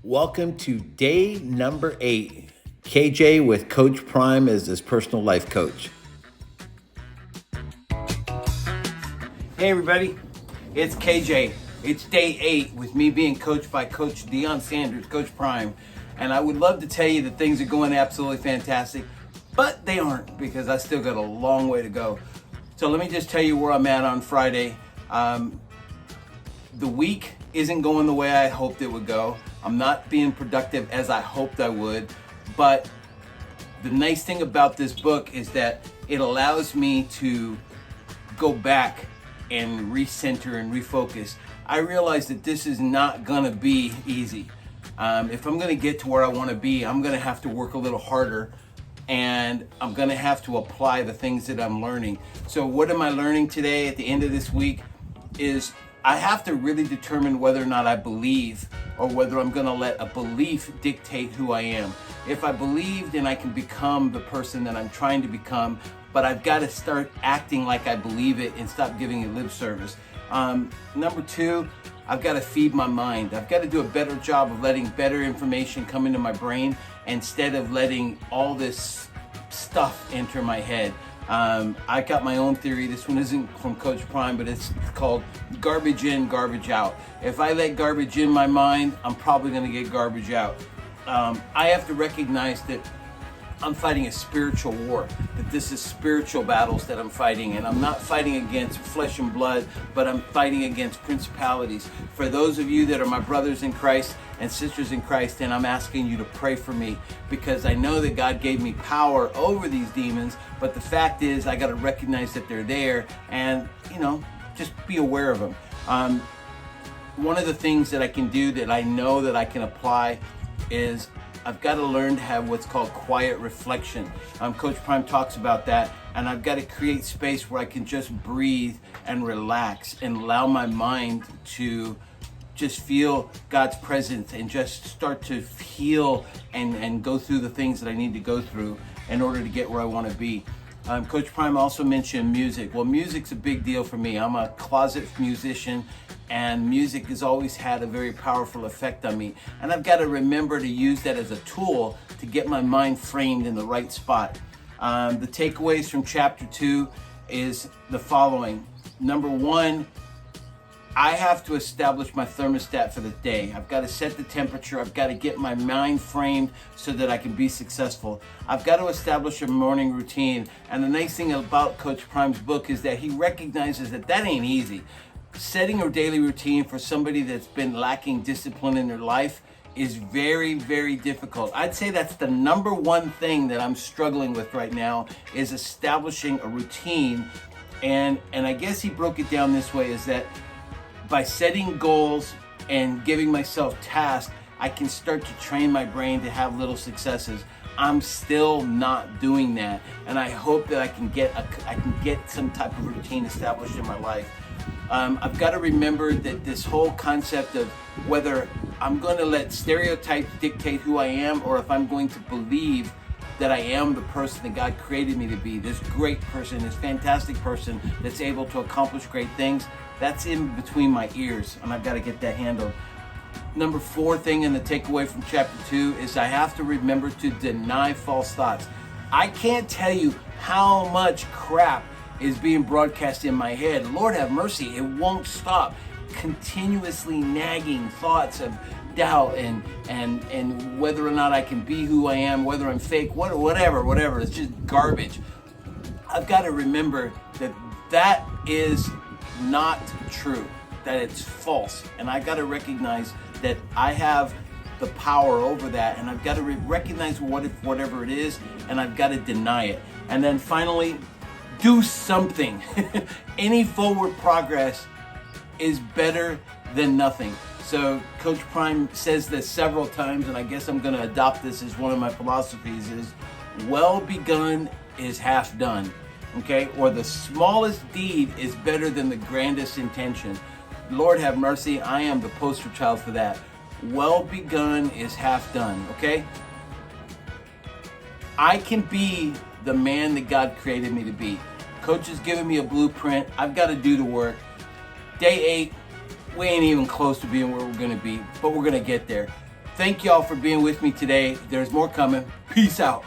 Welcome to day number 8. KJ with Coach Prime as his personal life coach. Hey everybody, it's KJ. It's day 8 with me being coached by Coach Deion Sanders, Coach Prime. And I would love to tell you that things are going absolutely fantastic, but they aren't because I still got a long way to go. So let me just tell you where I'm at on Friday. The week isn't going the way I hoped it would go. I'm not being productive as I hoped I would, but the nice thing about this book is that it allows me to go back and recenter and refocus. I realize that this is not gonna be easy. If I'm gonna get to where I wanna be, I'm gonna have to work a little harder, and I'm gonna have to apply the things that I'm learning. So what am I learning today at the end of this week is I have to really determine whether or not I believe or whether I'm gonna let a belief dictate who I am. If I believe, then I can become the person that I'm trying to become, but I've gotta start acting like I believe it and stop giving it lip service. Number 2, I've gotta feed my mind. I've gotta do a better job of letting better information come into my brain instead of letting all this stuff enter my head. I got my own theory. This one isn't from Coach Prime, but it's called garbage in, garbage out. If I let garbage in my mind, I'm probably going to get garbage out. I have to recognize that I'm fighting a spiritual war, that this is spiritual battles that I'm fighting, and I'm not fighting against flesh and blood, but I'm fighting against principalities. For those of you that are my brothers in Christ and sisters in Christ, then I'm asking you to pray for me, because I know that God gave me power over these demons, but the fact is I got to recognize that they're there and, just be aware of them. One of the things that I can do that I know that I can apply is I've got to learn to have what's called quiet reflection. Coach Prime talks about that, and I've got to create space where I can just breathe and relax and allow my mind to just feel God's presence and just start to heal and go through the things that I need to go through in order to get where I want to be. Coach Prime also mentioned music. Well, music's a big deal for me. I'm a closet musician, and music has always had a very powerful effect on me. And I've got to remember to use that as a tool to get my mind framed in the right spot. The takeaways from chapter 2 is the following. Number 1, I have to establish my thermostat for the day. I've got to set the temperature. I've got to get my mind framed so that I can be successful. I've got to establish a morning routine. And the nice thing about Coach Prime's book is that he recognizes that ain't easy. Setting a daily routine for somebody that's been lacking discipline in their life is very, very difficult. I'd say that's the number 1 thing that I'm struggling with right now, is establishing a routine. And I guess he broke it down this way, is that by setting goals and giving myself tasks, I can start to train my brain to have little successes. I'm still not doing that, and I hope that I can get some type of routine established in my life. I've got to remember that this whole concept of whether I'm going to let stereotypes dictate who I am, or if I'm going to believe that I am the person that God created me to be, this great person, this fantastic person that's able to accomplish great things, that's in between my ears, and I've got to get that handled. Number 4 thing in the takeaway from chapter 2 is I have to remember to deny false thoughts. I can't tell you how much crap is being broadcast in my head. Lord have mercy, it won't stop. Continuously nagging thoughts of doubt and whether or not I can be who I am, whether I'm fake, whatever. It's just garbage. I've got to remember that is not true, that it's false, and I got to recognize that I have the power over that, and I've got to recognize whatever it is, and I've got to deny it. And then finally, do something. Any forward progress is better than nothing. So Coach Prime says this several times, and I guess I'm going to adopt this as one of my philosophies, is well begun is half done. Okay, or the smallest deed is better than the grandest intention. Lord have mercy, I am the poster child for that. Well begun is half done, okay? I can be the man that God created me to be. Coach has given me a blueprint. I've got to do the work. Day 8, we ain't even close to being where we're going to be, but we're going to get there. Thank y'all for being with me today. There's more coming. Peace out.